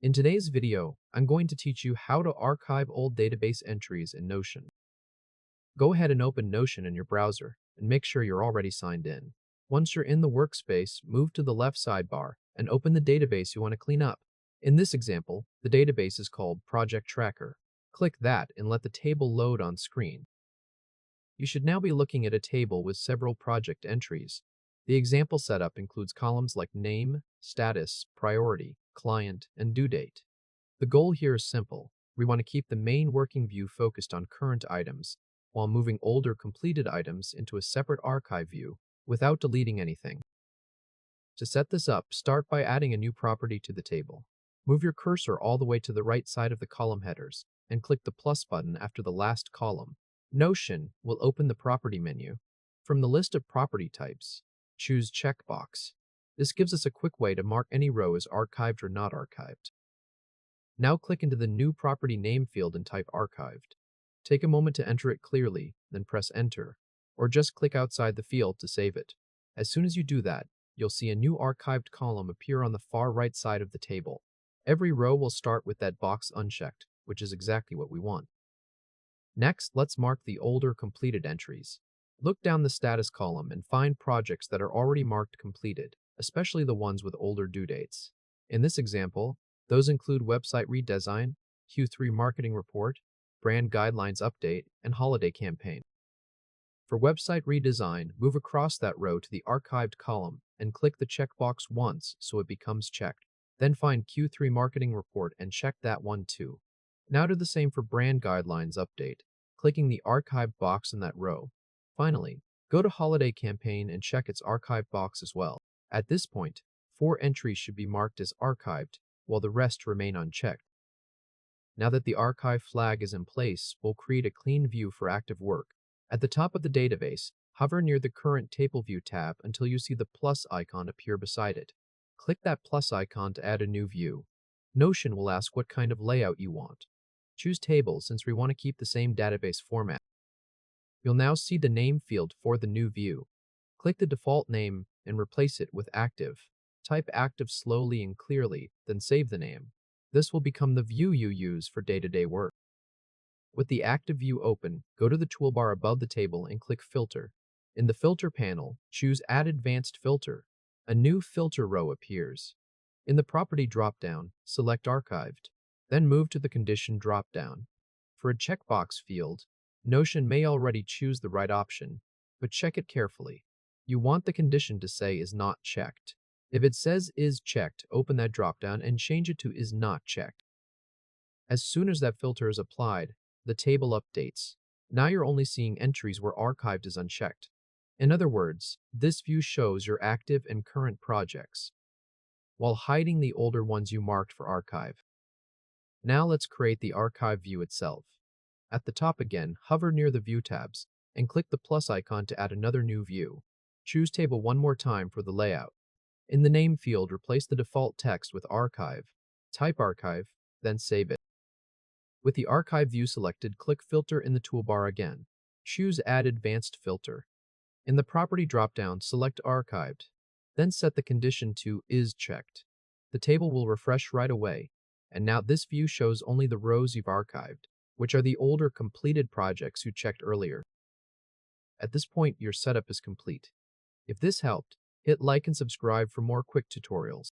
In today's video, I'm going to teach you how to archive old database entries in Notion. Go ahead and open Notion in your browser and make sure you're already signed in. Once you're in the workspace, move to the left sidebar and open the database you want to clean up. In this example, the database is called Project Tracker. Click that and let the table load on screen. You should now be looking at a table with several project entries. The example setup includes columns like name, status, priority, client, and due date. The goal here is simple. We want to keep the main working view focused on current items, while moving older completed items into a separate archive view without deleting anything. To set this up, start by adding a new property to the table. Move your cursor all the way to the right side of the column headers and click the plus button after the last column. Notion will open the property menu. From the list of property types, choose checkbox. This gives us a quick way to mark any row as archived or not archived. Now click into the new property name field and type archived. Take a moment to enter it clearly, then press enter, or just click outside the field to save it. As soon as you do that, you'll see a new archived column appear on the far right side of the table. Every row will start with that box unchecked, which is exactly what we want. Next, let's mark the older completed entries. Look down the status column and find projects that are already marked completed, especially the ones with older due dates. In this example, those include website redesign, Q3 marketing report, brand guidelines update, and holiday campaign. For website redesign, move across that row to the archived column and click the checkbox once so it becomes checked. Then find Q3 marketing report and check that one too. Now do the same for brand guidelines update, clicking the archived box in that row. Finally, go to holiday campaign and check its archived box as well. At this point, 4 entries should be marked as archived, while the rest remain unchecked. Now that the archive flag is in place, we'll create a clean view for active work. At the top of the database, hover near the Current Table View tab until you see the plus icon appear beside it. Click that plus icon to add a new view. Notion will ask what kind of layout you want. Choose Table since we want to keep the same database format. You'll now see the name field for the new view. Click the default name and replace it with Active. Type Active slowly and clearly, then save the name. This will become the view you use for day-to-day work. With the active view open, go to the toolbar above the table and click Filter. In the Filter panel, choose Add Advanced Filter. A new filter row appears. In the Property dropdown, select Archived. Then move to the Condition dropdown. For a checkbox field, Notion may already choose the right option, but check it carefully. You want the condition to say is not checked. If it says is checked, open that dropdown and change it to is not checked. As soon as that filter is applied, the table updates. Now you're only seeing entries where archived is unchecked. In other words, this view shows your active and current projects, while hiding the older ones you marked for archive. Now let's create the archive view itself. At the top again, hover near the View tabs and click the plus icon to add another new view. Choose Table one more time for the layout. In the name field, replace the default text with Archive. Type Archive, then save it. With the Archive view selected, click Filter in the toolbar again. Choose Add Advanced Filter. In the Property dropdown, select Archived. Then set the condition to is checked. The table will refresh right away, and now this view shows only the rows you've archived, which are the older completed projects you checked earlier. At this point, your setup is complete. If this helped, hit like and subscribe for more quick tutorials.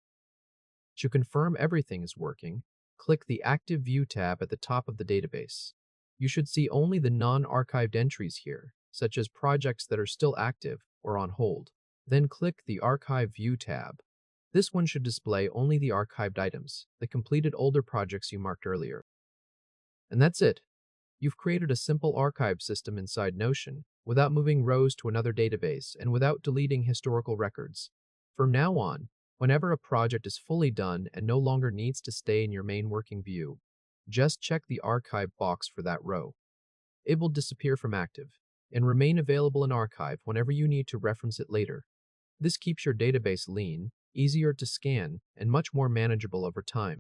To confirm everything is working, click the Active View tab at the top of the database. You should see only the non-archived entries here, such as projects that are still active or on hold. Then click the Archive View tab. This one should display only the archived items, the completed older projects you marked earlier. And that's it. You've created a simple archive system inside Notion without moving rows to another database and without deleting historical records. From now on, whenever a project is fully done and no longer needs to stay in your main working view, just check the archive box for that row. It will disappear from active and remain available in archive whenever you need to reference it later. This keeps your database lean, easier to scan, and much more manageable over time.